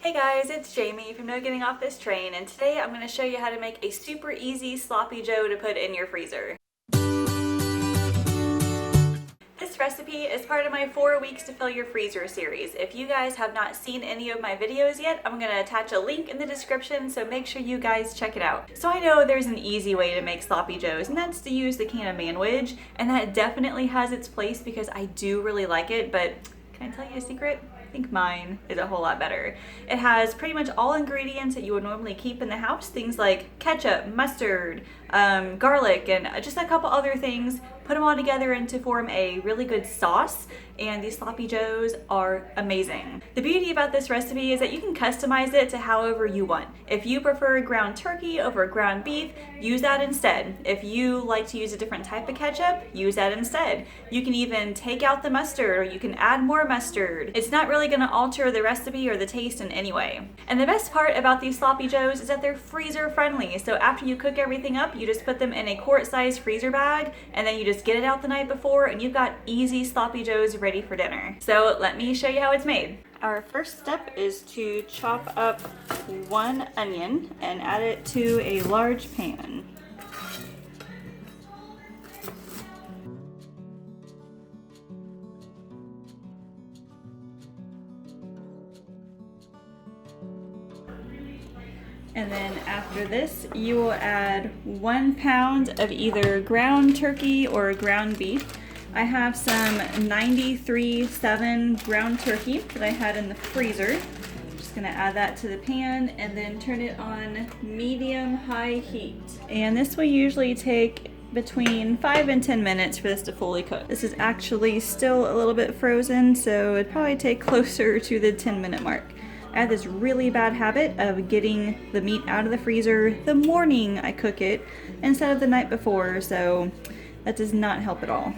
Hey guys, it's Jamie from No Getting Off This Train, and today I'm going to show you how to make a super easy sloppy joe to put in your freezer. This recipe is part of my 4 weeks to fill your freezer series. If you guys have not seen any of my videos yet, I'm going to attach a link in the description, so make sure you guys check it out. So I know there's an easy way to make sloppy joes, and that's to use the can of manwich, and that definitely has its place because I do really like it, but can I tell you a secret? I think mine is a whole lot better. It has pretty much all ingredients that you would normally keep in the house, things like ketchup, mustard, garlic, and just a couple other things. Put them all together to form a really good sauce, and these sloppy joes are amazing. The beauty about this recipe is that you can customize it to however you want. If you prefer ground turkey over ground beef, use that instead. If you like to use a different type of ketchup, use that instead. You can even take out the mustard, or you can add more mustard. It's not really going to alter the recipe or the taste in any way. And the best part about these sloppy joes is that they're freezer friendly. So after you cook everything up, you just put them in a quart-sized freezer bag, and then you just get it out the night before, and you've got easy sloppy joes ready for dinner. So let me show you how it's made. Our first step is to chop up 1 onion and add it to a large pan. And then after this, you will add 1 pound of either ground turkey or ground beef. I have some 93.7 ground turkey that I had in the freezer. I'm just gonna add that to the pan and then turn it on medium-high heat. And this will usually take between 5 and 10 minutes for this to fully cook. This is actually still a little bit frozen, so it'd probably take closer to the 10-minute mark. I have this really bad habit of getting the meat out of the freezer the morning I cook it instead of the night before, so that does not help at all.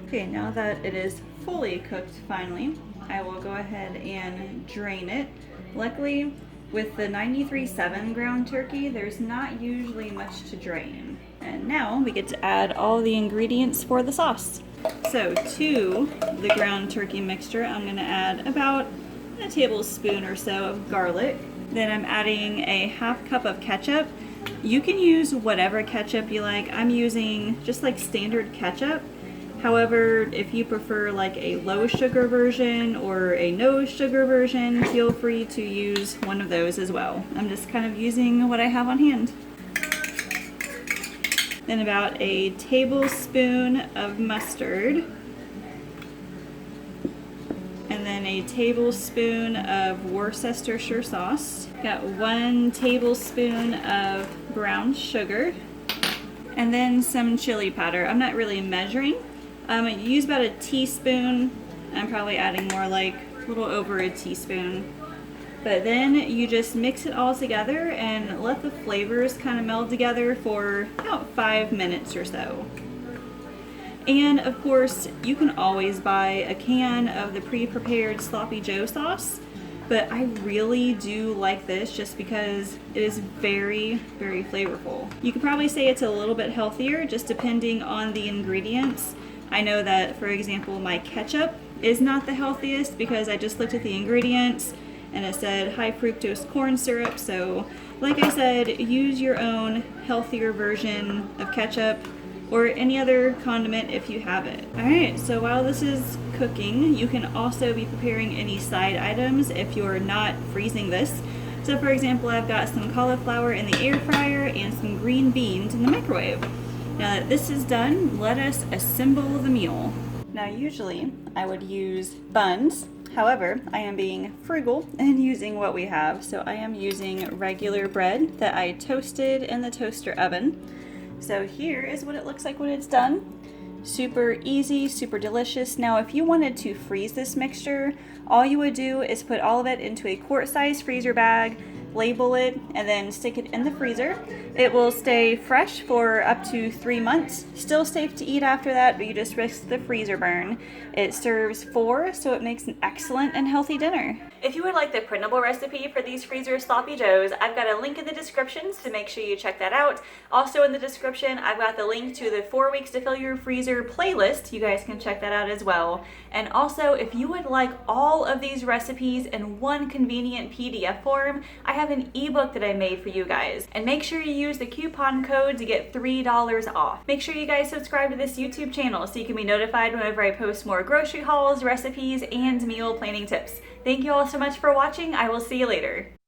Okay, now that it is fully cooked finally, I will go ahead and drain it. Luckily, with the 93.7 ground turkey, there's not usually much to drain. And now we get to add all the ingredients for the sauce. So to the ground turkey mixture, I'm going to add about a tablespoon or so of garlic. Then I'm adding a 1/2 cup of ketchup. You can use whatever ketchup you like. I'm using just like standard ketchup. However, if you prefer like a low sugar version or a no sugar version, feel free to use one of those as well. I'm just kind of using what I have on hand. Then about a tablespoon of mustard. And then a tablespoon of Worcestershire sauce. Got 1 tablespoon of brown sugar. And then some chili powder. I'm not really measuring. Use about a teaspoon. I'm probably adding more, like a little over a teaspoon. But then you just mix it all together and let the flavors kind of meld together for about 5 minutes or so. And of course, you can always buy a can of the pre-prepared sloppy joe sauce, but I really do like this just because it is very, very flavorful. You could probably say it's a little bit healthier just depending on the ingredients. I know that, for example, my ketchup is not the healthiest because I just looked at the ingredients and it said high fructose corn syrup. So like I said, use your own healthier version of ketchup or any other condiment if you have it. Alright, so while this is cooking, you can also be preparing any side items if you're not freezing this. So for example, I've got some cauliflower in the air fryer and some green beans in the microwave. Now that this is done, let us assemble the meal. Now usually I would use buns. However, I am being frugal and using what we have. So I am using regular bread that I toasted in the toaster oven. So here is what it looks like when it's done. Super easy, super delicious. Now if you wanted to freeze this mixture, all you would do is put all of it into a quart-sized freezer bag, label it, and then stick it in the freezer. It will stay fresh for up to 3 months. Still safe to eat after that, but you just risk the freezer burn. It serves 4, so it makes an excellent and healthy dinner. If you would like the printable recipe for these freezer sloppy joes, I've got a link in the description, so make sure you check that out. Also in the description, I've got the link to the 4 weeks to fill your freezer playlist. You guys can check that out as well. And also, if you would like all of these recipes in one convenient PDF form, I have an ebook that I made for you guys. And make sure you use the coupon code to get $3 off. Make sure you guys subscribe to this YouTube channel so you can be notified whenever I post more grocery hauls, recipes, and meal planning tips. Thank you all so much for watching. I will see you later.